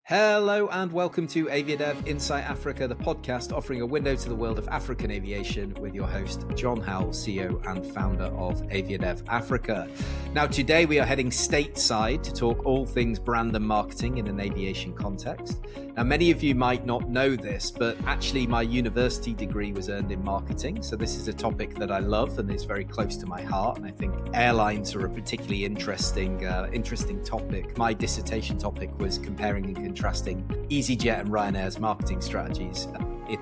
Hello and welcome to AviaDev Insight Africa, the podcast offering a window to the world of African aviation with your host, John Howell, CEO and founder of AviaDev Africa. Now, today we are heading stateside to talk all things brand and marketing in an aviation context. Now, many of you might not know this, but actually my university degree was earned in marketing. So this is a topic that I love and is very close to my heart. And I think airlines are a particularly interesting topic. My dissertation topic was comparing and contrasting EasyJet and Ryanair's marketing strategies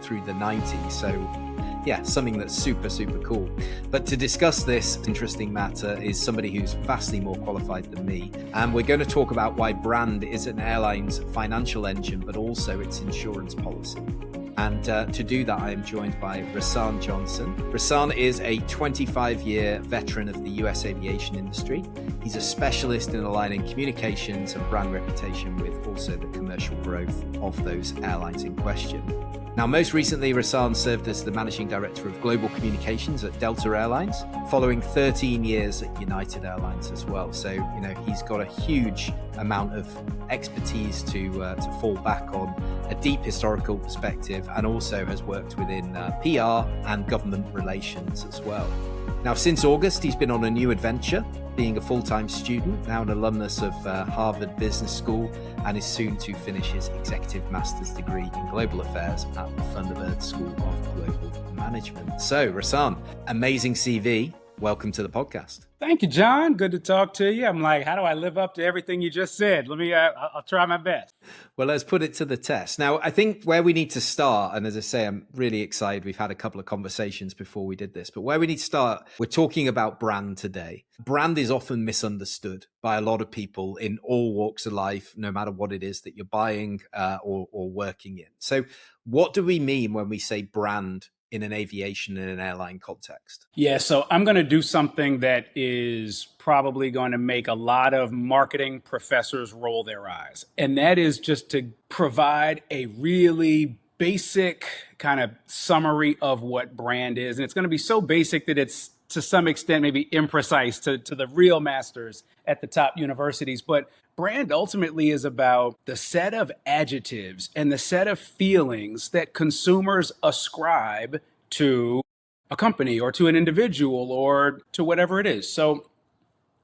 through the 90s. So yeah, something that's super, super cool. But to discuss this interesting matter is somebody who's vastly more qualified than me. And we're going to talk about why brand is an airline's financial engine, but also its insurance policy. And to do that, I am joined by Rahsaan Johnson. Rahsaan is a 25-year veteran of the US aviation industry. He's a specialist in aligning communications and brand reputation with also the commercial growth of those airlines in question. Now, most recently, Rahsaan served as the Managing Director of Global Communications at Delta Airlines, following 13 years at United Airlines as well. So, he's got a huge amount of expertise to fall back on, a deep historical perspective, and also has worked within PR and government relations as well. Now, since August, he's been on a new adventure, being a full-time student, now an alumnus of Harvard Business School, and is soon to finish his Executive Master's degree in Global Affairs at the Thunderbird School of Global Management. So, Rahsaan, amazing CV. Welcome to the podcast. Thank you, John. Good to talk to you. I'm like, how do I live up to everything you just said? I'll try my best. Well, let's put it to the test. Now, I think where we need to start, and as I say, I'm really excited. We've had a couple of conversations before we did this, but where we need to start, we're talking about brand today. Brand is often misunderstood by a lot of people in all walks of life, no matter what it is that you're buying or working in. So what do we mean when we say brand in an aviation and an airline context? Yeah, so I'm going to do something that is probably going to make a lot of marketing professors roll their eyes. And that is just to provide a really basic kind of summary of what brand is. And it's going to be so basic that it's to some extent maybe imprecise to the real masters at the top universities. But brand ultimately is about the set of adjectives and the set of feelings that consumers ascribe to a company or to an individual or to whatever it is. So,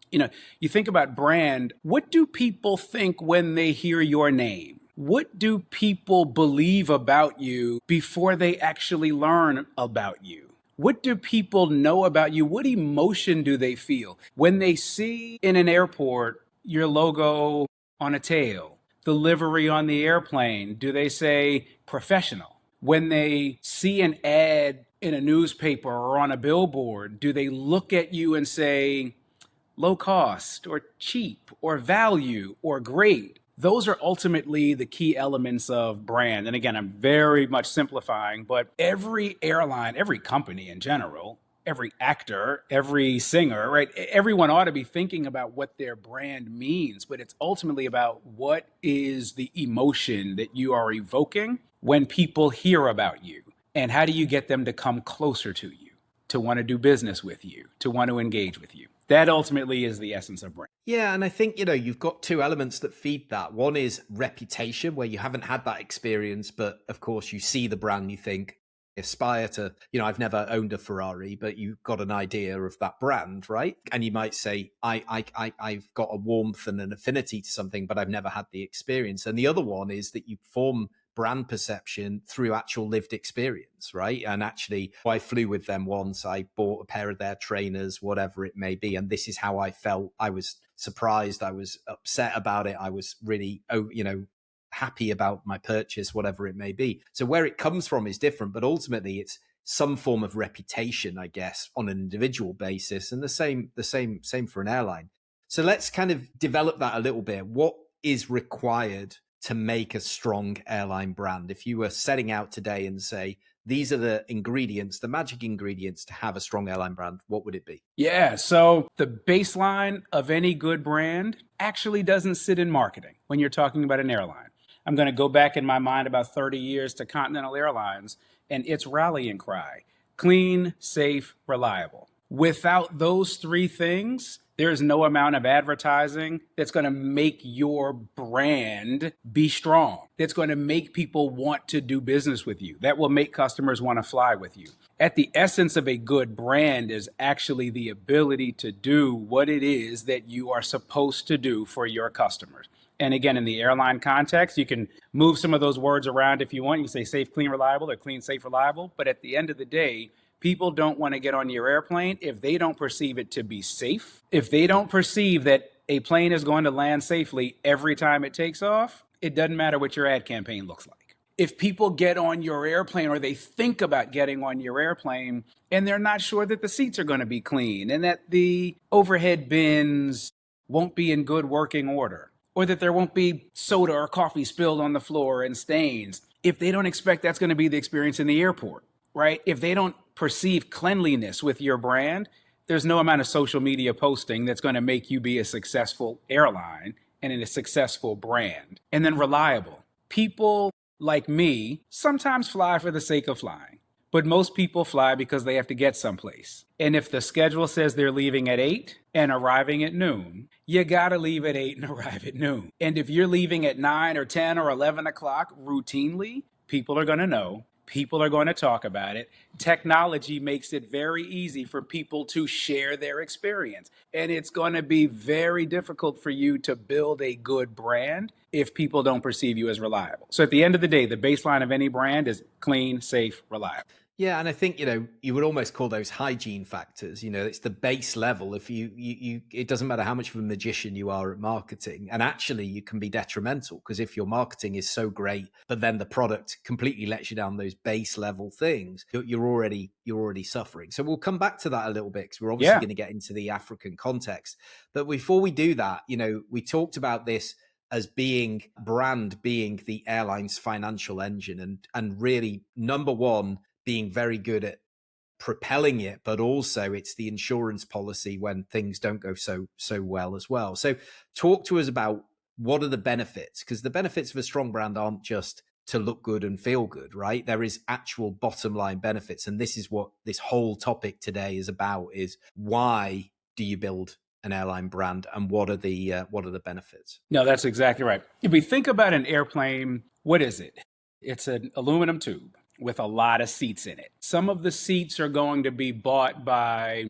you think about brand, what do people think when they hear your name? What do people believe about you before they actually learn about you? What do people know about you? What emotion do they feel when they see in an airport your logo on a tail, the livery on the airplane? Do they say professional? When they see an ad in a newspaper or on a billboard, do they look at you and say low cost or cheap or value or great? Those are ultimately the key elements of brand. And again, I'm very much simplifying, but every airline, every company in general, every actor, every singer, right? Everyone ought to be thinking about what their brand means, but it's ultimately about what is the emotion that you are evoking when people hear about you, and how do you get them to come closer to you, to want to do business with you, to want to engage with you. That ultimately is the essence of brand. Yeah, and I think, you've got two elements that feed that. One is reputation, where you haven't had that experience, but of course you see the brand, you think, aspire to, I've never owned a Ferrari, but you've got an idea of that brand, right? And you might say, I've got a warmth and an affinity to something, but I've never had the experience. And the other one is that you form brand perception through actual lived experience, right? And actually, I flew with them once, I bought a pair of their trainers, whatever it may be. And this is how I felt. I was surprised. I was upset about it. I was really, happy about my purchase, whatever it may be. So where it comes from is different, but ultimately it's some form of reputation, I guess, on an individual basis, and the same for an airline. So let's kind of develop that a little bit. What is required to make a strong airline brand? If you were setting out today and say, these are the ingredients, the magic ingredients to have a strong airline brand, what would it be? Yeah, so the baseline of any good brand actually doesn't sit in marketing when you're talking about an airline. I'm going to go back in my mind about 30 years to Continental Airlines and its rallying cry: clean, safe, reliable. Without those three things, there's no amount of advertising that's going to make your brand be strong. That's going to make people want to do business with you. That will make customers want to fly with you. At the essence of a good brand is actually the ability to do what it is that you are supposed to do for your customers. And again, in the airline context, you can move some of those words around if you want. You can say safe, clean, reliable, or clean, safe, reliable. But at the end of the day, people don't want to get on your airplane if they don't perceive it to be safe. If they don't perceive that a plane is going to land safely every time it takes off, it doesn't matter what your ad campaign looks like. If people get on your airplane or they think about getting on your airplane and they're not sure that the seats are going to be clean and that the overhead bins won't be in good working order, or that there won't be soda or coffee spilled on the floor and stains, if they don't expect that's going to be the experience in the airport, right? If they don't perceive cleanliness with your brand, there's no amount of social media posting that's going to make you be a successful airline and a successful brand. And then reliable. People like me sometimes fly for the sake of flying, but most people fly because they have to get someplace. And if the schedule says they're leaving at 8 and arriving at noon, you got to leave at 8 and arrive at noon. And if you're leaving at 9 or 10 or 11 o'clock routinely, people are going to know. People are going to talk about it. Technology makes it very easy for people to share their experience. And it's going to be very difficult for you to build a good brand if people don't perceive you as reliable. So at the end of the day, the baseline of any brand is clean, safe, reliable. Yeah, and I think, you would almost call those hygiene factors. It's the base level. If you it doesn't matter how much of a magician you are at marketing, and actually you can be detrimental, because if your marketing is so great, but then the product completely lets you down those base level things, you're already suffering. So we'll come back to that a little bit, because we're obviously going to get into the African context. But before we do that, we talked about this as being the airline's financial engine, and really, number one, being very good at propelling it, but also it's the insurance policy when things don't go so well as well. So talk to us about what are the benefits, because the benefits of a strong brand aren't just to look good and feel good, right? There is actual bottom line benefits. And this is what this whole topic today is about, is why do you build an airline brand and what are the benefits? No, that's exactly right. If we think about an airplane, what is it? It's an aluminum tube with a lot of seats in it. Some of the seats are going to be bought by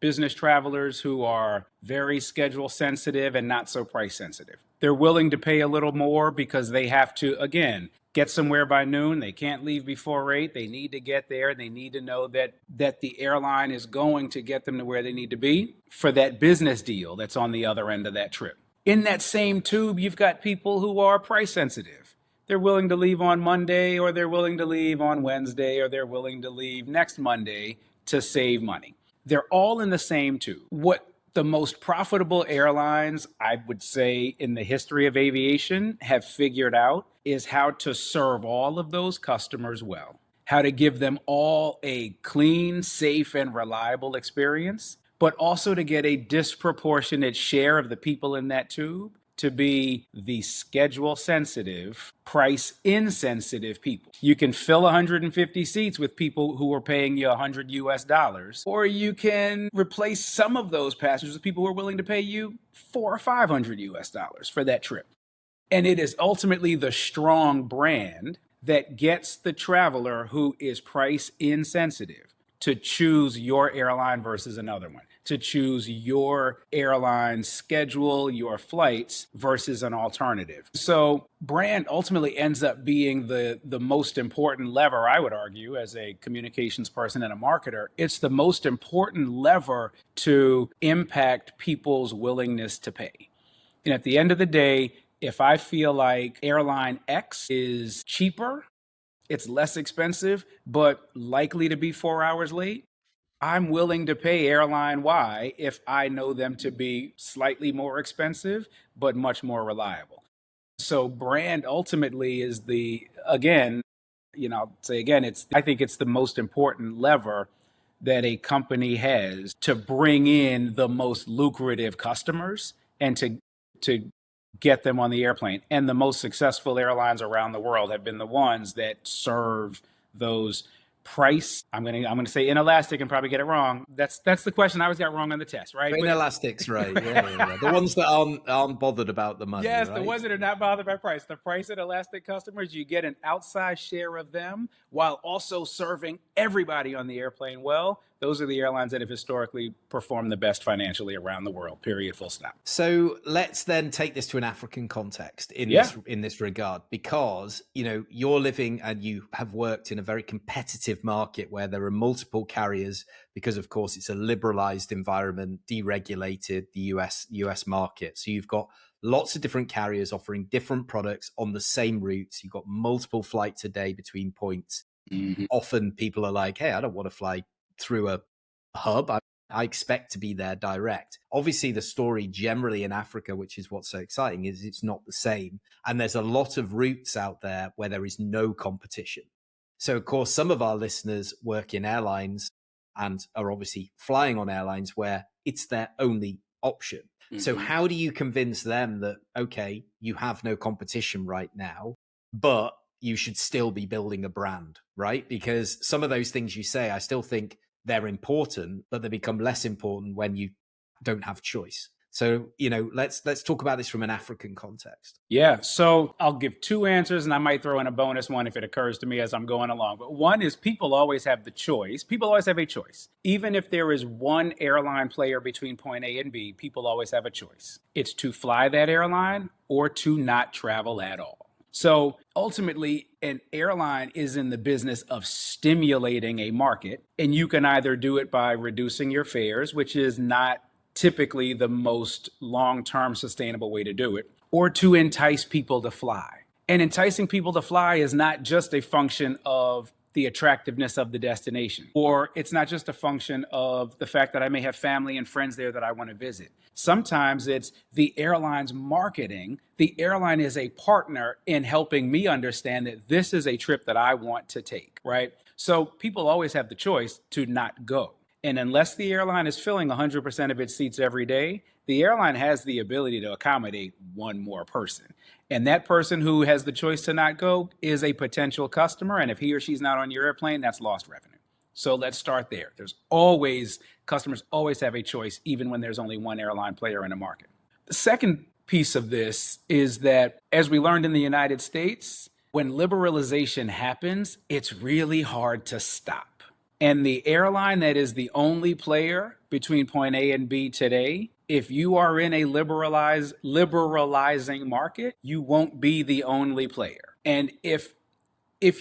business travelers who are very schedule sensitive and not so price sensitive. They're willing to pay a little more because they have to, again, get somewhere by noon. They can't leave before 8. They need to get there. They need to know that the airline is going to get them to where they need to be for that business deal that's on the other end of that trip. In that same tube, you've got people who are price sensitive. They're willing to leave on Monday, or they're willing to leave on Wednesday, or they're willing to leave next Monday to save money. They're all in the same tube. What the most profitable airlines, I would say, in the history of aviation have figured out is how to serve all of those customers well, how to give them all a clean, safe, and reliable experience, but also to get a disproportionate share of the people in that tube to be the schedule sensitive, price insensitive people. You can fill 150 seats with people who are paying you $100, or you can replace some of those passengers with people who are willing to pay you $400 or $500 for that trip. And it is ultimately the strong brand that gets the traveler who is price insensitive to choose your airline versus another one, to choose your airline's schedule, your flights versus an alternative. So brand ultimately ends up being the most important lever, I would argue, as a communications person and a marketer. It's the most important lever to impact people's willingness to pay. And at the end of the day, if I feel like airline X is cheaper, it's less expensive, but likely to be 4 hours late, I'm willing to pay airline Y if I know them to be slightly more expensive, but much more reliable. So brand ultimately is I think it's the most important lever that a company has to bring in the most lucrative customers and to get them on the airplane. And the most successful airlines around the world have been the ones that serve those price. I'm gonna say inelastic and probably get it wrong. That's the question I always got wrong on the test, right? Inelastic's right. Yeah. The ones that aren't bothered about the money, Yes, the right? ones that are not bothered by price. The price inelastic customers, you get an outsized share of them while also serving everybody on the airplane well. Those are the airlines that have historically performed the best financially around the world, period, full stop. So let's then take this to an African context in Yeah. this regard, because you're living and you have worked in a very competitive market where there are multiple carriers, because of course it's a liberalized environment, deregulated, the US market. So you've got lots of different carriers offering different products on the same routes. You've got multiple flights a day between points. Mhm. Often people are like, hey, I don't want to fly through a hub. I expect to be there direct. Obviously, the story generally in Africa, which is what's so exciting, is it's not the same. And there's a lot of routes out there where there is no competition. So, of course, some of our listeners work in airlines and are obviously flying on airlines where it's their only option. Mm-hmm. So how do you convince them that, okay, you have no competition right now, but you should still be building a brand, right? Because some of those things you say, I still think they're important, but they become less important when you don't have choice. So, let's talk about this from an African context. Yeah. So I'll give two answers and I might throw in a bonus one if it occurs to me as I'm going along. But one is people always have the choice. People always have a choice. Even if there is one airline player between point A and B, people always have a choice. It's to fly that airline or to not travel at all. So ultimately, an airline is in the business of stimulating a market, and you can either do it by reducing your fares, which is not typically the most long-term sustainable way to do it, or to entice people to fly. And enticing people to fly is not just a function of the attractiveness of the destination, or it's not just a function of the fact that I may have family and friends there that I want to visit. Sometimes it's the airline's marketing. The airline is a partner in helping me understand that this is a trip that I want to take, right? So people always have the choice to not go. And unless the airline is filling 100% of its seats every day, the airline has the ability to accommodate one more person. And that person who has the choice to not go is a potential customer. And if he or she's not on your airplane, that's lost revenue. So let's start there. Customers always have a choice, even when there's only one airline player in a market. The second piece of this is that, as we learned in the United States, when liberalization happens, it's really hard to stop. And the airline that is the only player between point A and B today, if you are in a liberalizing market, you won't be the only player. And if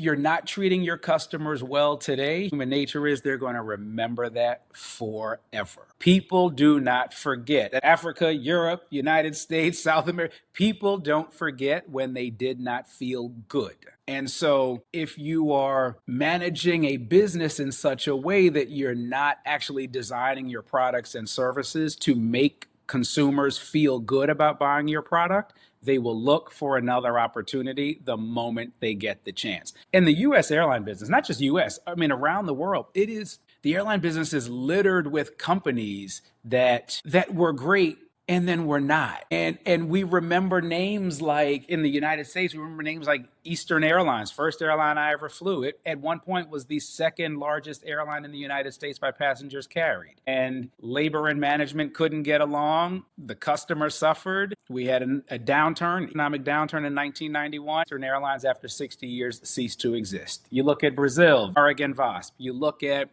you're not treating your customers well today, human nature is they're going to remember that forever. People do not forget. Africa, Europe, United States, South America, people don't forget when they did not feel good. And so if you are managing a business in such a way that you're not actually designing your products and services to make consumers feel good about buying your product, they will look for another opportunity the moment they get the chance. And the US airline business, not just US, I mean, around the world, the airline business is littered with companies that were great and then were not. And we remember names like, in the United States, we remember names like Eastern Airlines, first airline I ever flew. It at one point was the second largest airline in the United States by passengers carried. And labor and management couldn't get along. The customer suffered. We had a economic downturn in 1991. Eastern Airlines, after 60 years, ceased to exist. You look at Brazil, Oregon VOSP. You look at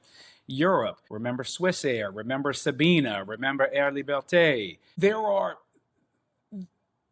Europe, remember Swissair, remember Sabina, remember Air Liberté.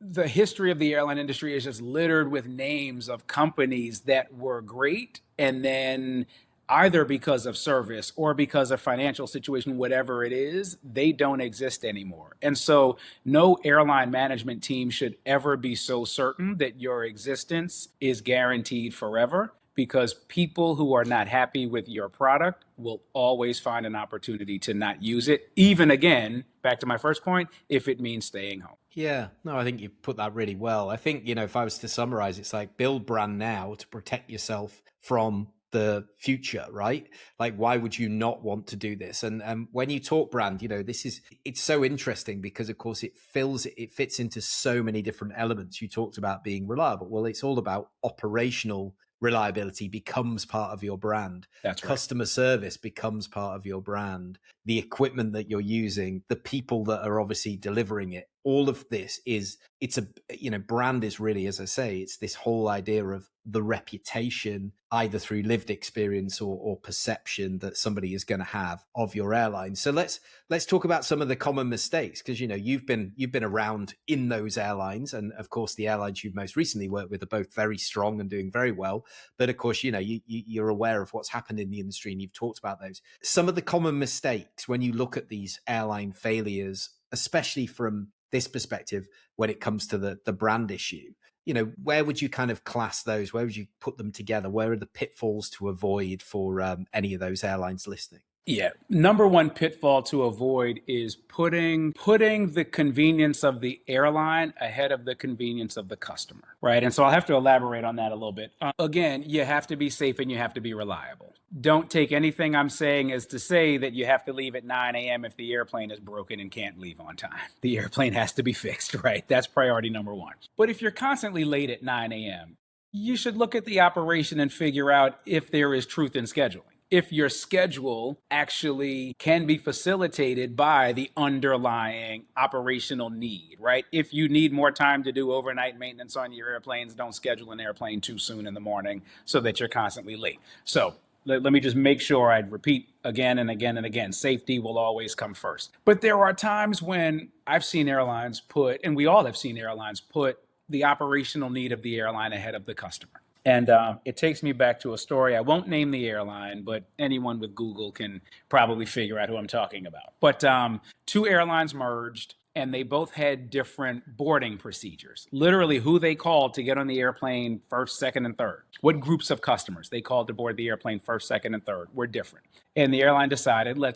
The history of the airline industry is just littered with names of companies that were great, and then either because of service or because of financial situation, whatever it is, they don't exist anymore. And so no airline management team should ever be so certain that your existence is guaranteed forever, because people who are not happy with your product will always find an opportunity to not use it, even, again, back to my first point, if it means staying home. Yeah, no, I think you put that really well. I think, if I was to summarize, it's like build brand now to protect yourself from the future, right? Like, why would you not want to do this? And when you talk brand, it's so interesting because, of course, it fits into so many different elements. You talked about being reliable. Well, it's all about operational reliability becomes part of your brand. That's right. Customer service becomes part of your brand. The equipment that you're using, the people that are obviously delivering it, all of this brand is really, as I say, it's this whole idea of the reputation, either through lived experience or perception that somebody is going to have of your airline. So let's talk about some of the common mistakes, because you've been around in those airlines, and of course the airlines you've most recently worked with are both very strong and doing very well. But of course, you're aware of what's happened in the industry, and you've talked about those. Some of the common mistakes when you look at these airline failures, especially from this perspective, when it comes to the brand issue, where would you kind of class those? Where would you put them together? Where are the pitfalls to avoid for any of those airlines listening? Yeah. Number one pitfall to avoid is putting the convenience of the airline ahead of the convenience of the customer, right? And so I'll have to elaborate on that a little bit. Again, you have to be safe and you have to be reliable. Don't take anything I'm saying as to say that you have to leave at 9 a.m. if the airplane is broken and can't leave on time. The airplane has to be fixed, right? That's priority number one. But if you're constantly late at 9 a.m., you should look at the operation and figure out if there is truth in scheduling. If your schedule actually can be facilitated by the underlying operational need, right? If you need more time to do overnight maintenance on your airplanes, don't schedule an airplane too soon in the morning so that you're constantly late. So let me just make sure I repeat again and again and again, safety will always come first. But there are times when I've seen airlines put, and we all have seen airlines put, the operational need of the airline ahead of the customer. And it takes me back to a story. I won't name the airline, but anyone with Google can probably figure out who I'm talking about. But two airlines merged, and they both had different boarding procedures. Literally who they called to get on the airplane first, second, and third. What groups of customers they called to board the airplane first, second, and third were different. And the airline decided, we're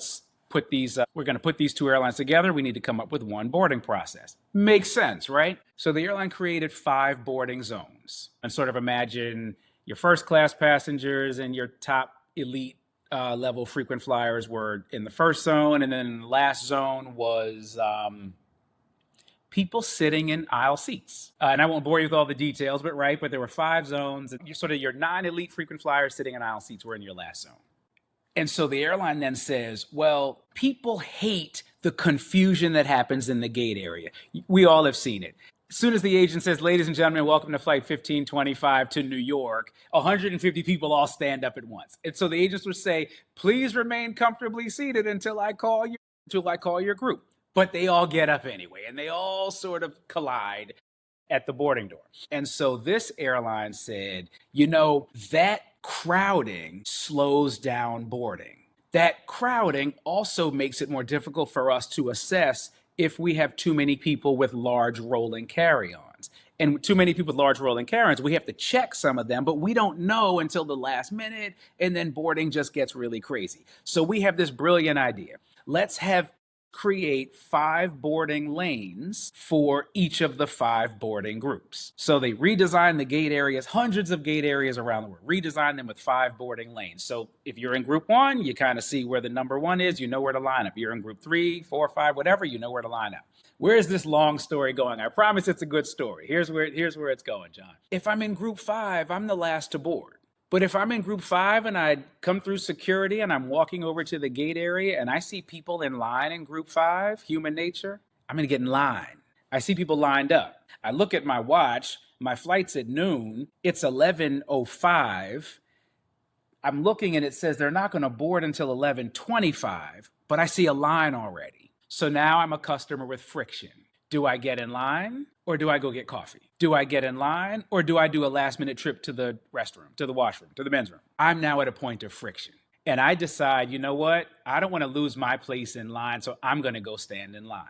going to put these two airlines together. We need to come up with one boarding process. Makes sense, right? So the airline created 5 boarding zones. And sort of imagine your first class passengers and your top elite level frequent flyers were in the first zone. And then the last zone was people sitting in aisle seats. And I won't bore you with all the details, but there were 5 zones. And your non-elite frequent flyers sitting in aisle seats were in your last zone. And so the airline then says, well, people hate the confusion that happens in the gate area. We all have seen it. As soon as the agent says, ladies and gentlemen, welcome to flight 1525 to New York, 150 people all stand up at once. And so the agents would say, please remain comfortably seated until I call your group. But they all get up anyway, and they all sort of collide at the boarding door. And so this airline said, that crowding slows down boarding. That crowding also makes it more difficult for us to assess if we have too many people with large rolling carry-ons. And too many people with large rolling carry-ons, we have to check some of them, but we don't know until the last minute, and then boarding just gets really crazy. So we have this brilliant idea. Let's create 5 boarding lanes for each of the 5 boarding groups. So they redesigned the gate areas, hundreds of gate areas around the world, redesigned them with 5 boarding lanes. So if you're in group 1, you kind of see where the number 1 is, you know where to line up. You're in group 3, 4, 5, whatever, you know where to line up. Where is this long story going? I promise it's a good story. Here's where it's going, John. If I'm in group 5, I'm the last to board. But if I'm in group 5 and I come through security and I'm walking over to the gate area and I see people in line in group 5, human nature, I'm going to get in line. I see people lined up. I look at my watch. My flight's at noon. It's 11:05. I'm looking and it says they're not going to board until 11:25, but I see a line already. So now I'm a customer with friction. Do I get in line or do I go get coffee? Do I get in line or do I do a last minute trip to the restroom, to the washroom, to the men's room? I'm now at a point of friction. And I decide, you know what? I don't want to lose my place in line, so I'm going to go stand in line.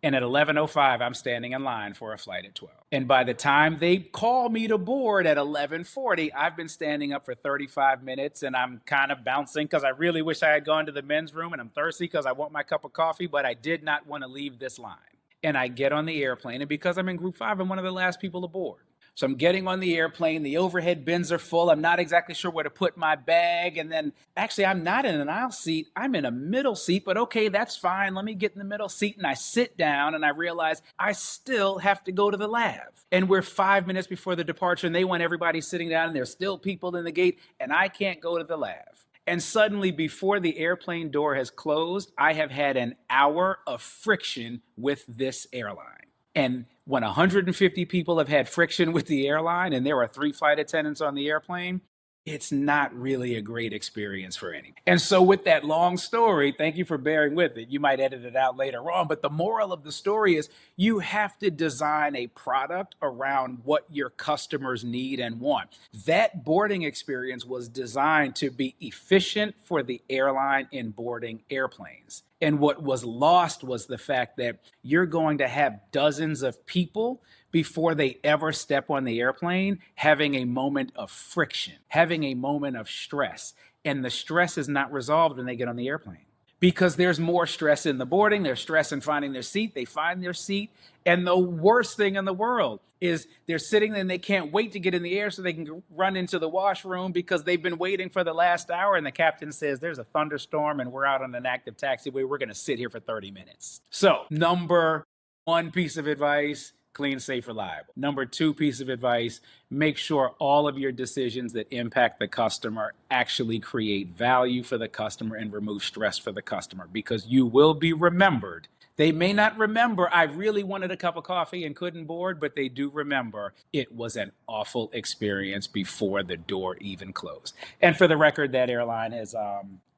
And at 11:05, I'm standing in line for a flight at 12. And by the time they call me to board at 11:40, I've been standing up for 35 minutes and I'm kind of bouncing because I really wish I had gone to the men's room, and I'm thirsty because I want my cup of coffee, but I did not want to leave this line. And I get on the airplane, and because I'm in group 5, I'm one of the last people aboard. So I'm getting on the airplane. The overhead bins are full. I'm not exactly sure where to put my bag. And then actually, I'm not in an aisle seat. I'm in a middle seat, but okay, that's fine. Let me get in the middle seat. And I sit down and I realize I still have to go to the lab. And we're 5 minutes before the departure and they want everybody sitting down and there's still people in the gate and I can't go to the lab. And suddenly, before the airplane door has closed, I have had an hour of friction with this airline. And when 150 people have had friction with the airline and there are 3 flight attendants on the airplane, it's not really a great experience for anyone. And so with that long story, thank you for bearing with it. You might edit it out later on, but the moral of the story is you have to design a product around what your customers need and want. That boarding experience was designed to be efficient for the airline in boarding airplanes. And what was lost was the fact that you're going to have dozens of people before they ever step on the airplane having a moment of friction, having a moment of stress. And the stress is not resolved when they get on the airplane because there's more stress in the boarding, there's stress in finding their seat, they find their seat. And the worst thing in the world is they're sitting there and they can't wait to get in the air so they can run into the washroom because they've been waiting for the last hour and the captain says there's a thunderstorm and we're out on an active taxiway. We're going to sit here for 30 minutes. So number 1 piece of advice, clean, safe, reliable. Number 2 piece of advice, make sure all of your decisions that impact the customer actually create value for the customer and remove stress for the customer because you will be remembered. They may not remember I really wanted a cup of coffee and couldn't board, but they do remember it was an awful experience before the door even closed. And for the record, that airline has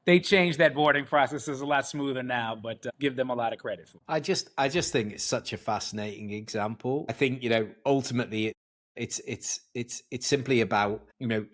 they changed that boarding process. It's a lot smoother now, but give them a lot of credit for it. I just think it's such a fascinating example. I think, ultimately it's simply about,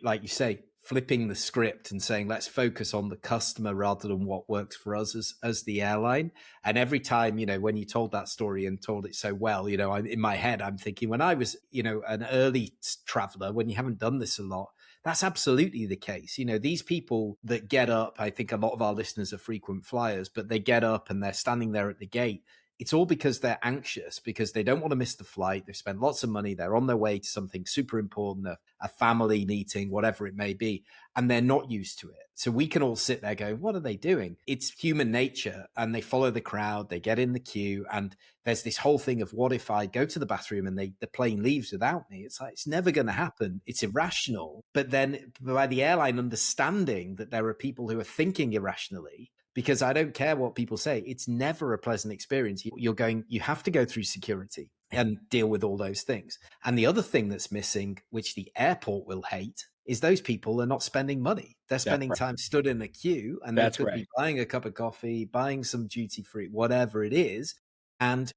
like you say, flipping the script and saying, let's focus on the customer rather than what works for us as the airline. And every time, when you told that story and told it so well, in my head, I'm thinking when I was, an early traveler, when you haven't done this a lot, that's absolutely the case. These people that get up, I think a lot of our listeners are frequent flyers, but they get up and they're standing there at the gate. It's all because they're anxious, because they don't want to miss the flight. They've spent lots of money. They're on their way to something super important, a family meeting, whatever it may be, and they're not used to it. So we can all sit there going, what are they doing? It's human nature. And they follow the crowd, they get in the queue. And there's this whole thing of what if I go to the bathroom and the plane leaves without me? It's like, it's never going to happen. It's irrational. But then by the airline understanding that there are people who are thinking irrationally, because I don't care what people say, it's never a pleasant experience. You have to go through security and deal with all those things. And the other thing that's missing, which the airport will hate, is those people are not spending money. They're spending time stood in a queue and they could be buying a cup of coffee, buying some duty free, whatever it is. And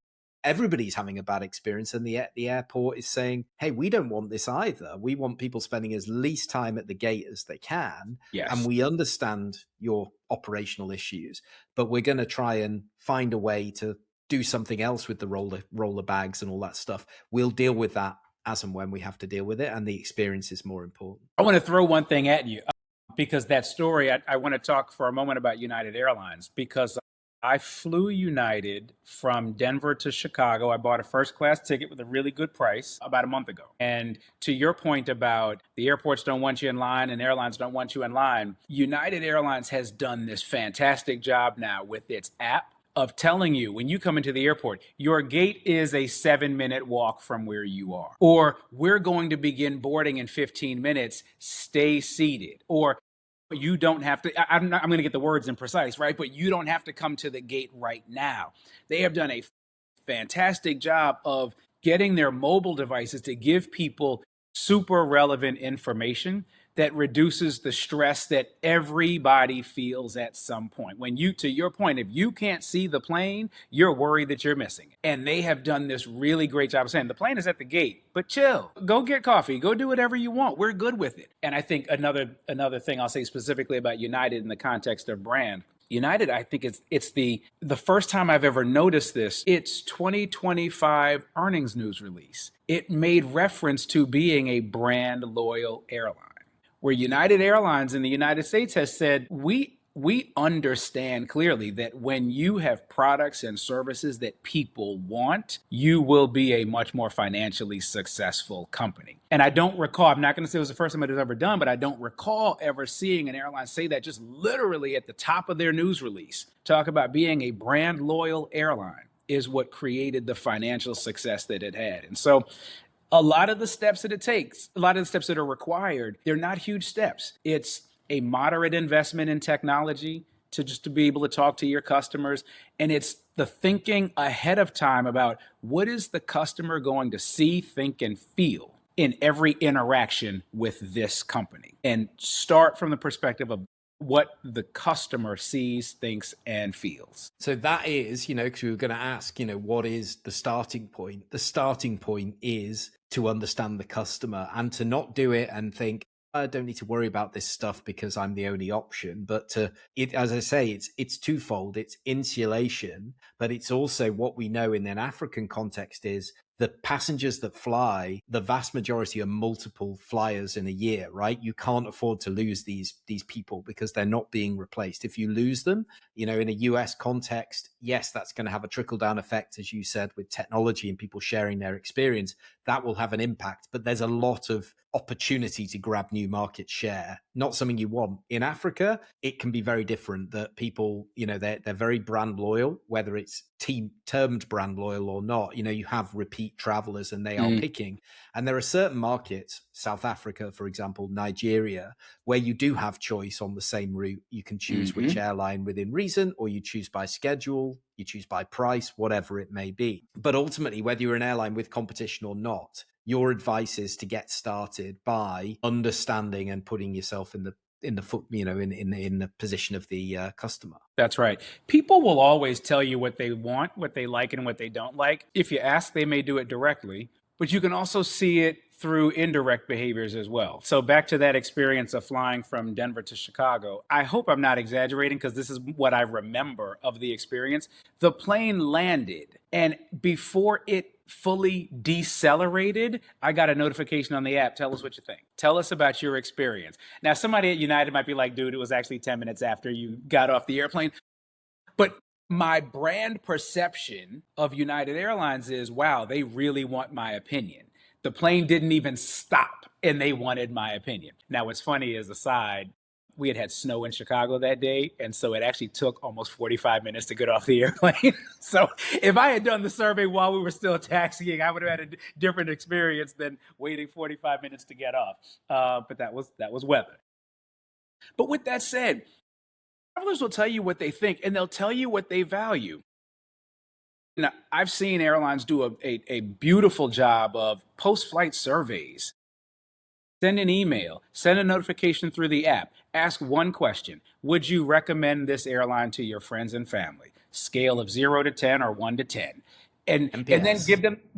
everybody's having a bad experience. And the airport is saying, hey, we don't want this either. We want people spending as least time at the gate as they can. Yes. And we understand your operational issues, but we're going to try and find a way to do something else with the roller bags and all that stuff. We'll deal with that as and when we have to deal with it. And the experience is more important. I want to throw one thing at you because that story, I want to talk for a moment about United Airlines because I flew United from Denver to Chicago. I bought a first class ticket with a really good price about a month ago. And to your point about the airports don't want you in line and airlines don't want you in line, United Airlines has done this fantastic job now with its app of telling you when you come into the airport, your gate is a 7-minute walk from where you are, or we're going to begin boarding in 15 minutes, stay seated, or you don't have to, I'm going to get the words imprecise, right? But you don't have to come to the gate right now. They have done a fantastic job of getting their mobile devices to give people super relevant information that reduces the stress that everybody feels at some point. When you, to your point, if you can't see the plane, you're worried that you're missing it. And they have done this really great job of saying the plane is at the gate, but chill, go get coffee, go do whatever you want. We're good with it. And I think another thing I'll say specifically about United in the context of brand, United, I think it's the first time I've ever noticed this. It's 2025 earnings news release. It made reference to being a brand loyal airline, where United Airlines in the United States has said, we we understand clearly that when you have products and services that people want, you will be a much more financially successful company. And I don't recall, I'm not going to say it was the first time it was ever done, but I don't recall ever seeing an airline say that just literally at the top of their news release, talk about being a brand loyal airline is what created the financial success that it had. And so a lot of the steps that it takes, a lot of the steps that are required, they're not huge steps. It's a moderate investment in technology to be able to talk to your customers. And it's the thinking ahead of time about what is the customer going to see, think, and feel in every interaction with this company. And start from the perspective of what the customer sees, thinks, and feels. So that is, because we were going to ask, what is the starting point? The starting point is to understand the customer and to not do it and think, I don't need to worry about this stuff because I'm the only option. But as I say, it's twofold. It's insulation, but it's also what we know in an African context is the passengers that fly, the vast majority are multiple flyers in a year, right? You can't afford to lose these people because they're not being replaced. If you lose them, in a US context, yes, that's going to have a trickle down effect, as you said, with technology and people sharing their experience. That will have an impact, but there's a lot of opportunity to grab new market share, not something you want. In Africa, it can be very different that people, they're very brand loyal, whether it's termed brand loyal or not. You have repeat travelers and they are picking. And there are certain markets, South Africa, for example, Nigeria, where you do have choice on the same route. You can choose which airline within reason, or you choose by schedule, you choose by price, whatever it may be. But ultimately, whether you're an airline with competition or not, your advice is to get started by understanding and putting yourself in the position of the customer. That's right. People will always tell you what they want, what they like, and what they don't like. If you ask, they may do it directly, but you can also see it through indirect behaviors as well. So back to that experience of flying from Denver to Chicago, I hope I'm not exaggerating because this is what I remember of the experience. The plane landed, and before it fully decelerated, I got a notification on the app. Tell us what you think. Tell us about your experience. Now, somebody at United might be like, dude, it was actually 10 minutes after you got off the airplane. But my brand perception of United Airlines is, wow, they really want my opinion. The plane didn't even stop and they wanted my opinion. Now, what's funny is, aside, we had snow in Chicago that day. And so it actually took almost 45 minutes to get off the airplane. So if I had done the survey while we were still taxiing, I would have had a different experience than waiting 45 minutes to get off. But that was weather. But with that said, travelers will tell you what they think and they'll tell you what they value. Now, I've seen airlines do a beautiful job of post-flight surveys. Send an email, send a notification through the app, ask one question. Would you recommend this airline to your friends and family? Scale of 0 to 10 or 1 to 10. And then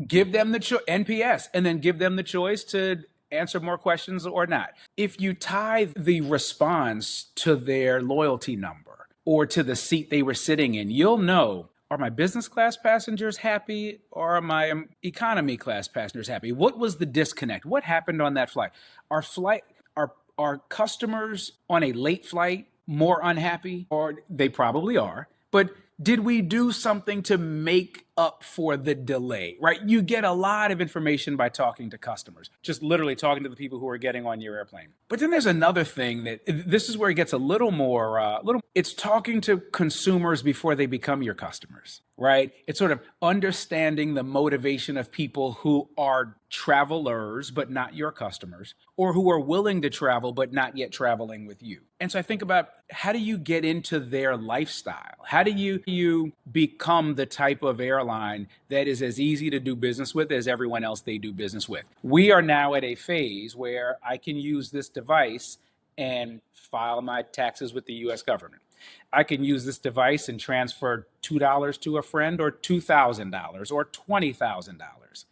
give them the choice, NPS, and then give them the choice to answer more questions or not. If you tie the response to their loyalty number or to the seat they were sitting in, you'll know, are my business class passengers happy or are my economy class passengers happy? What was the disconnect? What happened on that flight? Are customers on a late flight more unhappy? Or they probably are. But did we do something to make up for the delay, right? You get a lot of information by talking to customers, just literally talking to the people who are getting on your airplane. But then there's another thing that this is where it gets a little more, it's talking to consumers before they become your customers, right? It's sort of understanding the motivation of people who are travelers, but not your customers, or who are willing to travel, but not yet traveling with you. And so I think about, how do you get into their lifestyle? How do you become the type of airline that is as easy to do business with as everyone else they do business with? We are now at a phase where I can use this device and file my taxes with the US government. I can use this device and transfer $2 to a friend or $2,000 or $20,000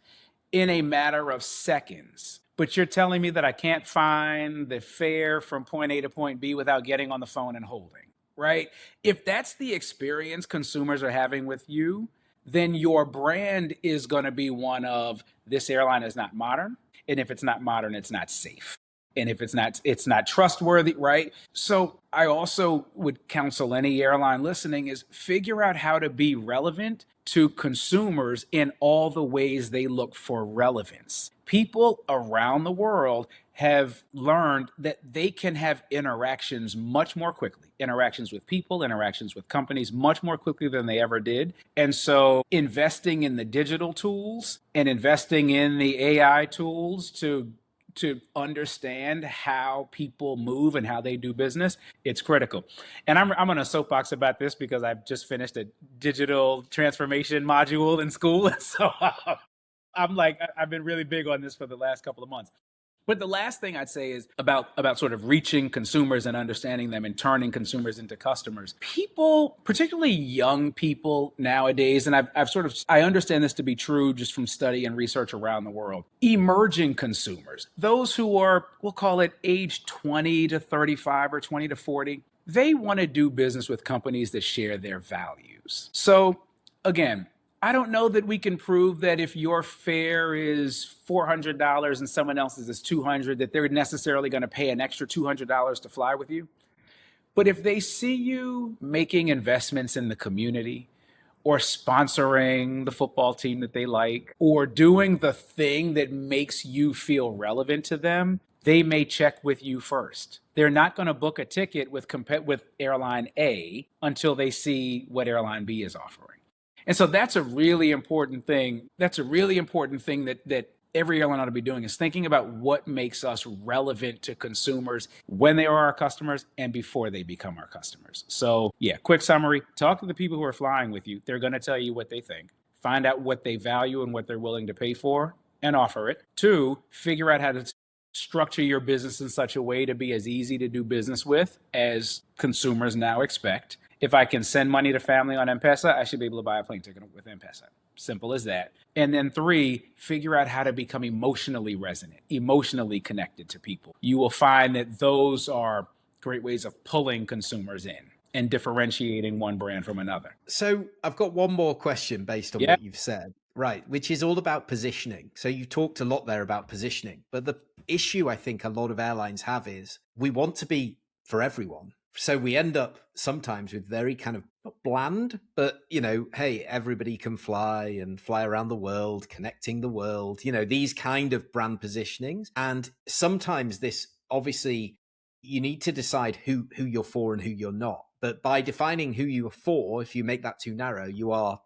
in a matter of seconds. But you're telling me that I can't find the fare from point A to point B without getting on the phone and holding, right? If that's the experience consumers are having with you, then your brand is going to be one of, this airline is not modern. And if it's not modern, it's not safe. And if it's not trustworthy, right? So I also would counsel any airline listening is figure out how to be relevant to consumers in all the ways they look for relevance. People around the world have learned that they can have interactions much more quickly, interactions with people, interactions with companies much more quickly than they ever did. And so investing in the digital tools and investing in the AI tools to understand how people move and how they do business, it's critical. And I'm on a soapbox about this because I've just finished a digital transformation module in school. So I'm like, I've been really big on this for the last couple of months. But the last thing I'd say is about sort of reaching consumers and understanding them and turning consumers into customers. People, particularly young people nowadays, and I understand this to be true just from study and research around the world. Emerging consumers, those who are, we'll call it age 20 to 35 or 20 to 40, they want to do business with companies that share their values. So again, I don't know that we can prove that if your fare is $400 and someone else's is $200, that they're necessarily going to pay an extra $200 to fly with you. But if they see you making investments in the community or sponsoring the football team that they like or doing the thing that makes you feel relevant to them, they may check with you first. They're not going to book a ticket with airline A until they see what airline B is offering. And so that's a really important thing. That's a really important thing that every airline ought to be doing is thinking about what makes us relevant to consumers when they are our customers and before they become our customers. So yeah, quick summary, talk to the people who are flying with you. They're going to tell you what they think. Find out what they value and what they're willing to pay for and offer it. 2, figure out how to structure your business in such a way to be as easy to do business with as consumers now expect. If I can send money to family on M-Pesa, I should be able to buy a plane ticket with M-Pesa. Simple as that. And then 3, figure out how to become emotionally resonant, emotionally connected to people. You will find that those are great ways of pulling consumers in and differentiating one brand from another. So I've got one more question based on what you've said, right, which is all about positioning. So you talked a lot there about positioning, but the issue I think a lot of airlines have is we want to be for everyone. So we end up sometimes with very kind of not bland, but, hey, everybody can fly and fly around the world, connecting the world, these kind of brand positionings. And sometimes this, obviously, you need to decide who you're for and who you're not. But by defining who you are for, if you make that too narrow, you are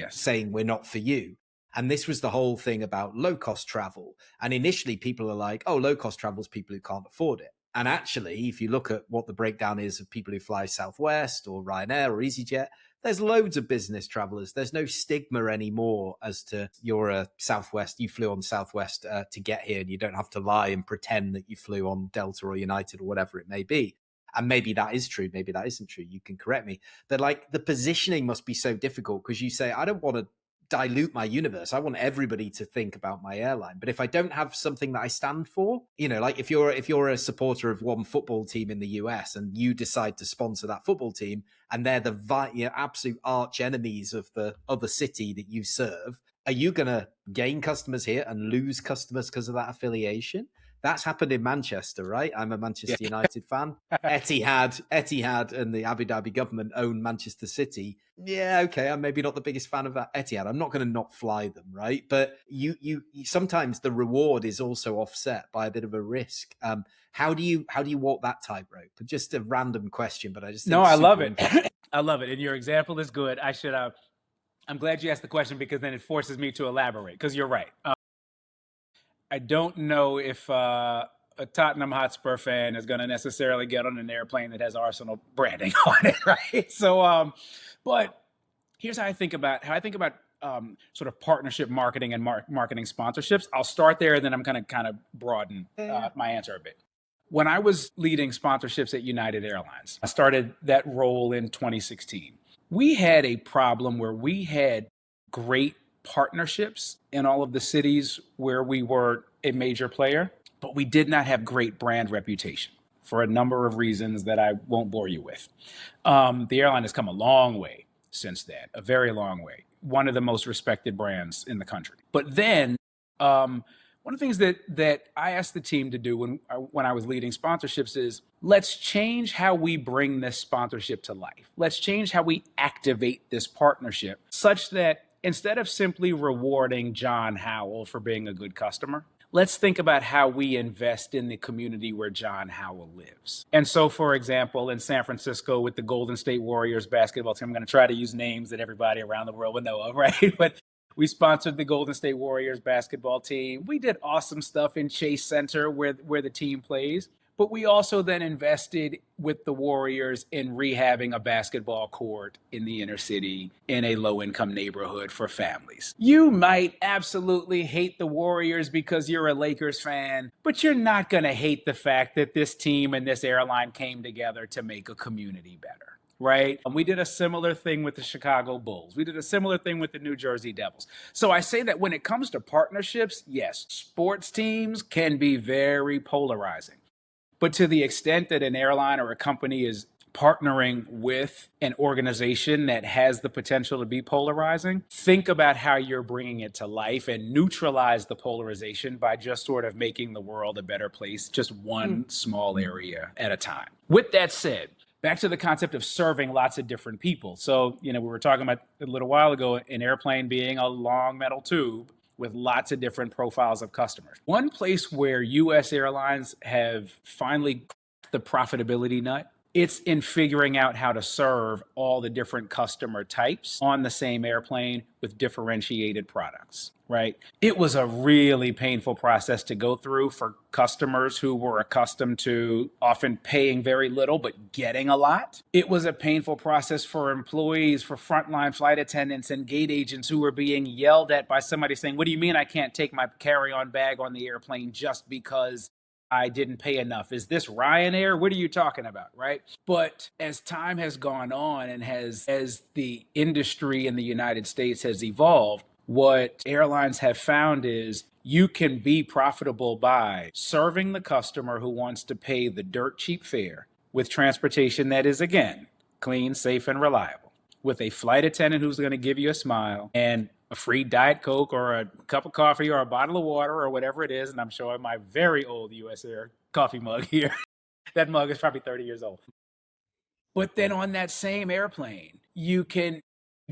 saying we're not for you. And this was the whole thing about low-cost travel. And initially people are like, oh, low-cost travel is people who can't afford it. And actually, if you look at what the breakdown is of people who fly Southwest or Ryanair or EasyJet, there's loads of business travelers. There's no stigma anymore as to you're a Southwest, you flew on Southwest to get here, and you don't have to lie and pretend that you flew on Delta or United or whatever it may be. And maybe that is true. Maybe that isn't true. You can correct me. But like the positioning must be so difficult because you say, I don't want to dilute my universe. I want everybody to think about my airline. But if I don't have something that I stand for, like if you're a supporter of one football team in the US and you decide to sponsor that football team and they're the absolute arch enemies of the other city that you serve, are you going to gain customers here and lose customers because of that affiliation? That's happened in Manchester, right? I'm a Manchester United fan. Etihad and the Abu Dhabi government own Manchester City. Yeah, okay, I'm maybe not the biggest fan of that Etihad. I'm not going to not fly them, right? But you sometimes the reward is also offset by a bit of a risk. How do you walk that tightrope? Just a random question, but I just think I love it. I love it, and your example is good. I'm glad you asked the question because then it forces me to elaborate. Because you're right. I don't know if a Tottenham Hotspur fan is going to necessarily get on an airplane that has Arsenal branding on it, right? So, but here's how I think about sort of partnership marketing and marketing sponsorships. I'll start there, and then I'm going to kind of broaden my answer a bit. When I was leading sponsorships at United Airlines, I started that role in 2016. We had a problem where we had great partnerships in all of the cities where we were a major player, but we did not have great brand reputation for a number of reasons that I won't bore you with. The airline has come a long way since then, a very long way. One of the most respected brands in the country. But then one One of the things that I asked the team to do when I was leading sponsorships is, let's change how we bring this sponsorship to life. Let's change how we activate this partnership such that instead of simply rewarding John Howell for being a good customer, let's think about how we invest in the community where John Howell lives. And so, for example, in San Francisco with the Golden State Warriors basketball team, I'm going to try to use names that everybody around the world would know of, right? But we sponsored the Golden State Warriors basketball team. We did awesome stuff in Chase Center where the team plays. But we also then invested with the Warriors in rehabbing a basketball court in the inner city in a low-income neighborhood for families. You might absolutely hate the Warriors because you're a Lakers fan, but you're not going to hate the fact that this team and this airline came together to make a community better. Right? We did a similar thing with the Chicago Bulls. We did a similar thing with the New Jersey Devils. So I say that when it comes to partnerships, yes, sports teams can be very polarizing. But to the extent that an airline or a company is partnering with an organization that has the potential to be polarizing, think about how you're bringing it to life and neutralize the polarization by just sort of making the world a better place, just one small area at a time. With that said, back to the concept of serving lots of different people. So, we were talking about a little while ago, an airplane being a long metal tube with lots of different profiles of customers. One place where U.S. airlines have finally cracked the profitability nut, it's in figuring out how to serve all the different customer types on the same airplane with differentiated products, right? It was a really painful process to go through for customers who were accustomed to often paying very little but getting a lot. It was a painful process for employees, for frontline flight attendants and gate agents who were being yelled at by somebody saying, "What do you mean I can't take my carry-on bag on the airplane just because I didn't pay enough? Is this Ryanair? What are you talking about?" Right? But as time has gone on and as the industry in the United States has evolved, what airlines have found is you can be profitable by serving the customer who wants to pay the dirt cheap fare with transportation that is, again, clean, safe, and reliable, with a flight attendant who's going to give you a smile and a free Diet Coke or a cup of coffee or a bottle of water or whatever it is. And I'm showing my very old US Air coffee mug here. That mug is probably 30 years old. But then on that same airplane, you can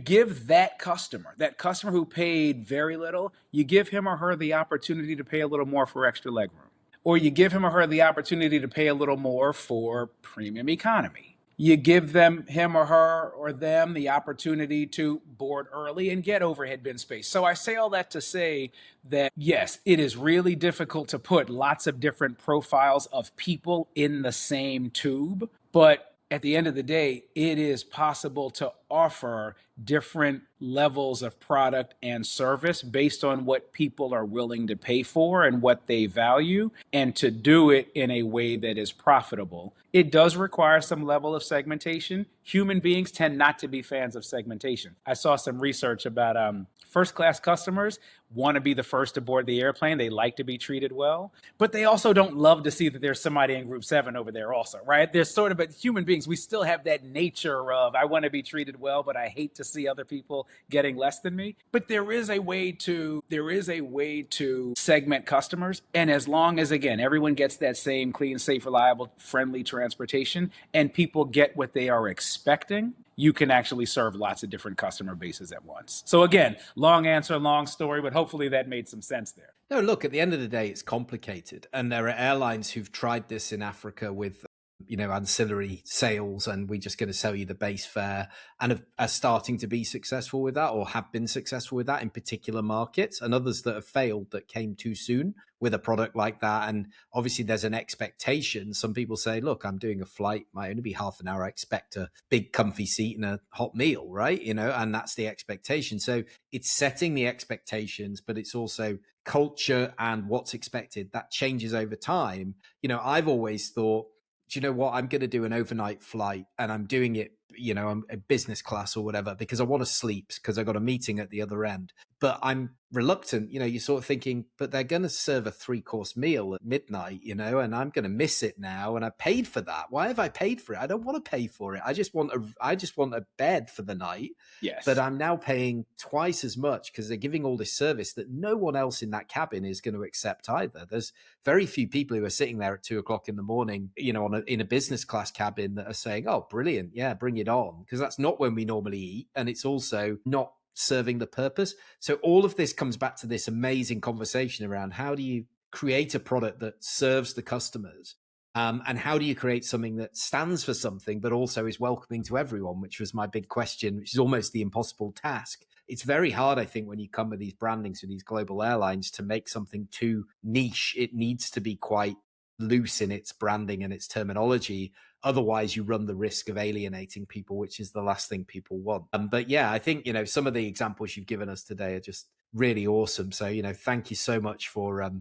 give that customer who paid very little, you give him or her the opportunity to pay a little more for extra legroom. Or you give him or her the opportunity to pay a little more for premium economy. You give him or her or them the opportunity to board early and get overhead bin space. So I say all that to say that, yes, it is really difficult to put lots of different profiles of people in the same tube, but at the end of the day, it is possible to offer different levels of product and service based on what people are willing to pay for and what they value, and to do it in a way that is profitable. It does require some level of segmentation. Human beings tend not to be fans of segmentation. I saw some research about first-class customers want to be the first to board the airplane. They like to be treated well, but they also don't love to see that there's somebody in group 7 over there also, right? There's sort of, but human beings, we still have that nature of, I want to be treated well, but I hate to see other people getting less than me. But there is a way to segment customers. And as long as, again, everyone gets that same clean, safe, reliable, friendly transportation and people get what they are expecting, you can actually serve lots of different customer bases at once. So again, long answer, long story, but hopefully that made some sense there. No, look, at the end of the day, it's complicated. And there are airlines who've tried this in Africa with ancillary sales, and we're just going to sell you the base fare, and are starting to be successful with that, or have been successful with that in particular markets, and others that have failed that came too soon with a product like that. And obviously there's an expectation. Some people say, look, I'm doing a flight, might only be half an hour. I expect a big comfy seat and a hot meal, right? And that's the expectation. So it's setting the expectations, but it's also culture and what's expected. That changes over time. I've always thought, do you know what? I'm going to do an overnight flight, and I'm doing it, I'm a business class or whatever, because I want to sleep, because I got a meeting at the other end. But I'm reluctant. You're sort of thinking, but they're going to serve a 3-course meal at midnight, and I'm going to miss it now. And I paid for that. Why have I paid for it? I don't want to pay for it. I just want a bed for the night. Yes. But I'm now paying twice as much because they're giving all this service that no one else in that cabin is going to accept either. There's very few people who are sitting there at 2:00 in the morning, in a business class cabin that are saying, oh, brilliant. Yeah, bring it on. Because that's not when we normally eat. And it's also not serving the purpose. So all of this comes back to this amazing conversation around how do you create a product that serves the customers, and how do you create something that stands for something but also is welcoming to everyone, which was my big question, which is almost the impossible task. It's very hard, I think, when you come with these brandings with these global airlines to make something too niche. It needs to be quite loose in its branding and its terminology. Otherwise, you run the risk of alienating people, which is the last thing people want. But yeah, I think, some of the examples you've given us today are just really awesome. So, thank you so much for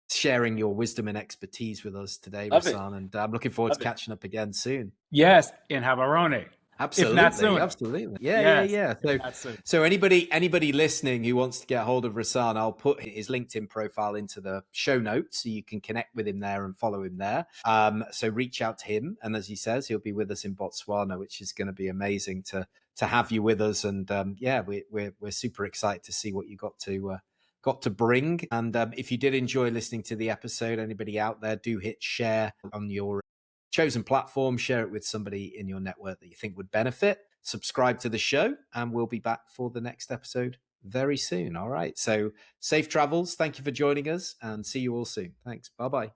sharing your wisdom and expertise with us today, Rahsaan. And I'm looking forward to catching up again soon. Yes, in Habarone. Absolutely. If not soon. Absolutely. Yeah. So anybody listening who wants to get hold of Rahsaan, I'll put his LinkedIn profile into the show notes so you can connect with him there and follow him there. So reach out to him. And as he says, he'll be with us in Botswana, which is going to be amazing to have you with us. And we're super excited to see what you got to bring. And if you did enjoy listening to the episode, anybody out there, do hit share on your chosen platform, share it with somebody in your network that you think would benefit. Subscribe to the show, and we'll be back for the next episode very soon. All right. So safe travels. Thank you for joining us, and see you all soon. Thanks. Bye-bye.